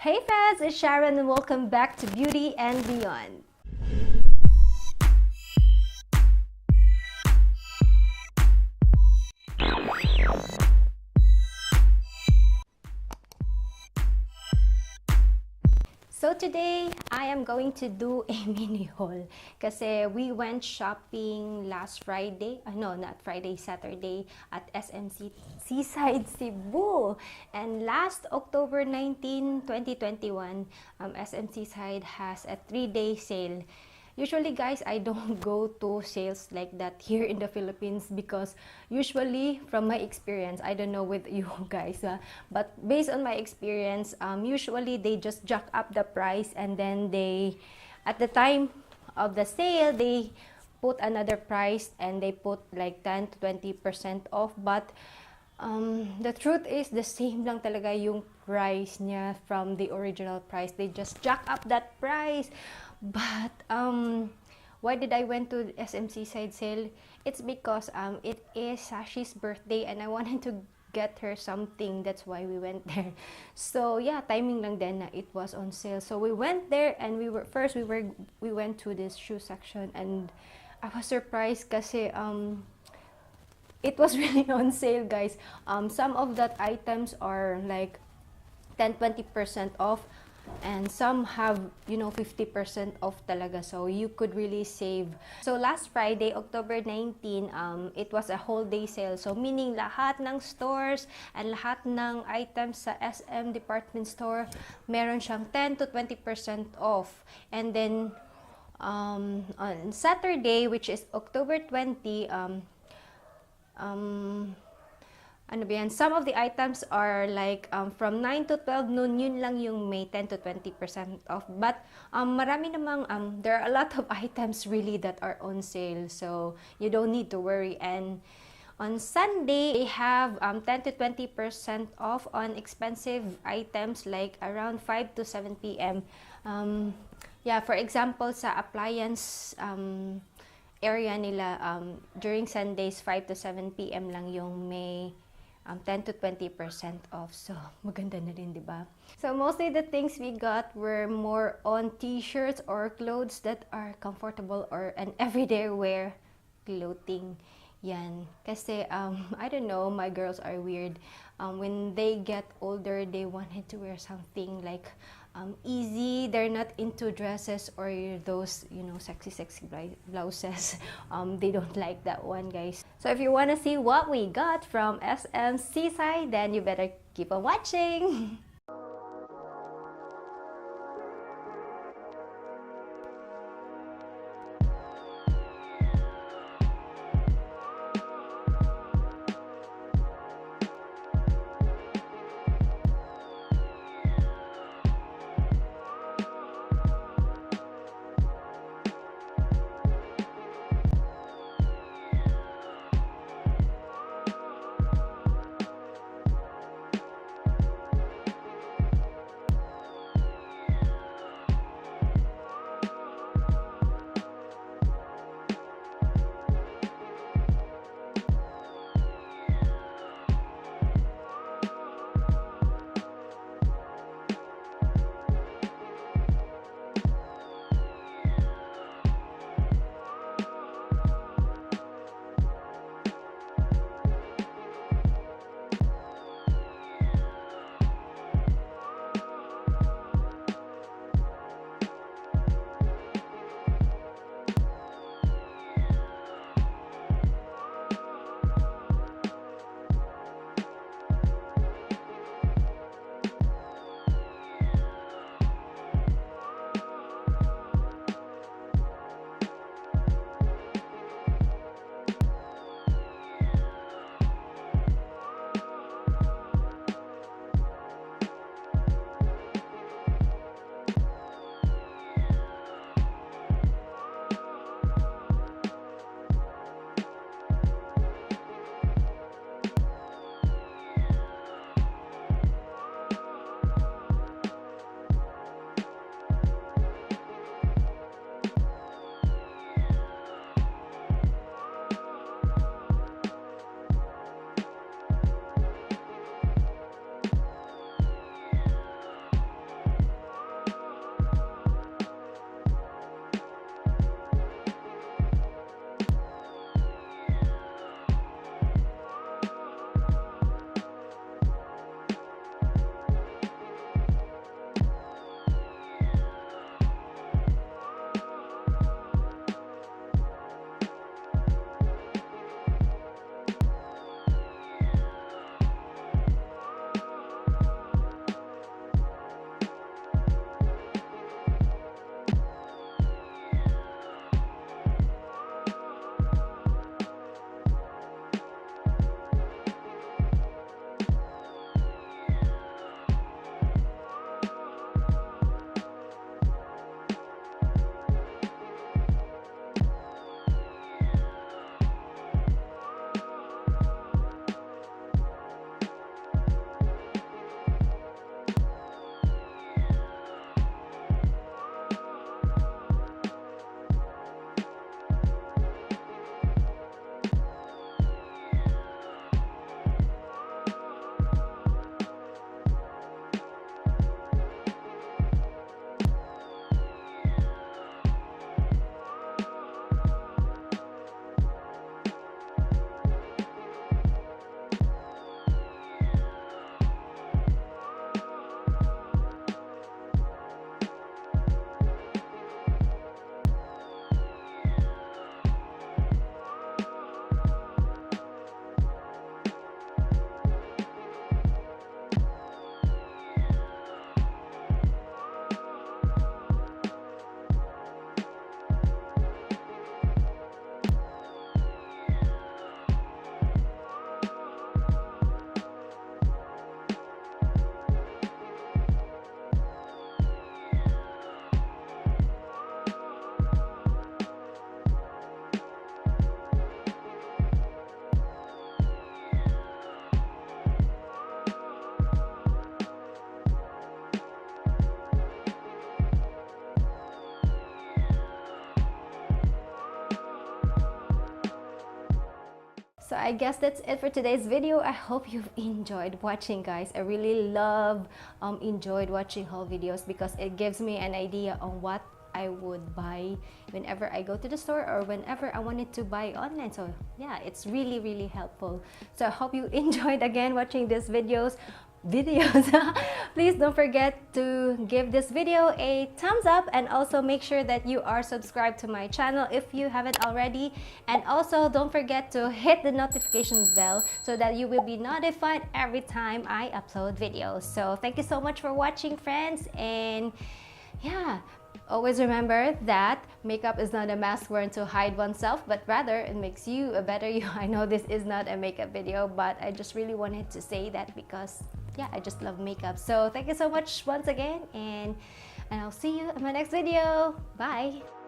Hey fans, it's Sharon and welcome back to Beauty and Beyond. So today, I am going to do a mini haul kasi we went shopping last Friday, not Friday, Saturday at SM Seaside Cebu. And last October 19, 2021, SM Seaside has a 3-day sale. Usually guys, I don't go to sales like that here in the Philippines because usually from my experience, I don't know with you guys, but based on my experience, usually they just jack up the price and then they, at the time of the sale, they put another price and they put like 10 to 20% off. But the truth is the same lang talaga yung price niya from the original price. They just jack up that price. But why did I went to SM Seaside sale? It's because it is Sashi's birthday and I wanted to get her something. That's why we went there. So yeah, timing lang din na it was on sale. So we went there and we went to this shoe section and I was surprised kasi it was really on sale, guys. Some of that items are like 10-20% off. And some have, 50% off talaga. So you could really save. So last Friday, October 19, it was a whole day sale. So meaning lahat ng stores and lahat ng items sa SM department store, meron siyang 10 to 20% off. And then on Saturday, which is October 20, some of the items are like from 9 to 12 noon, yun lang yung may 10 to 20% off. But marami namang, there are a lot of items really that are on sale. So you don't need to worry. And on Sunday, they have 10 to 20% off on expensive items like around 5 to 7 p.m. Yeah, for example, sa appliance area nila, during Sundays, 5 to 7 p.m. lang yung may 10 to 20% off. So, maganda na rin, di ba? So, mostly the things we got were more on t-shirts or clothes that are comfortable or an everyday wear clothing. Yan. Kasi, I don't know, my girls are weird. When they get older, they wanted to wear something like easy. They're not into dresses or those, sexy blouses. They don't like that one, guys. So if you want to see what we got from SM Seaside, then you better keep on watching. I guess that's it for today's video. I hope you've enjoyed watching, guys. I really love enjoyed watching haul videos because it gives me an idea on what I would buy whenever I go to the store or whenever I wanted to buy online. So yeah, it's really, really helpful. So I hope you enjoyed again watching these videos. Please don't forget to give this video a thumbs up, and also make sure that you are subscribed to my channel if you haven't already, and also don't forget to hit the notification bell so that you will be notified every time I upload videos. So thank you so much for watching, friends, and yeah, always remember that makeup is not a mask worn to hide oneself, but rather it makes you a better you. I know this is not a makeup video, but I just really wanted to say that because yeah, I just love makeup. So thank you so much once again, and I'll see you in my next video. Bye!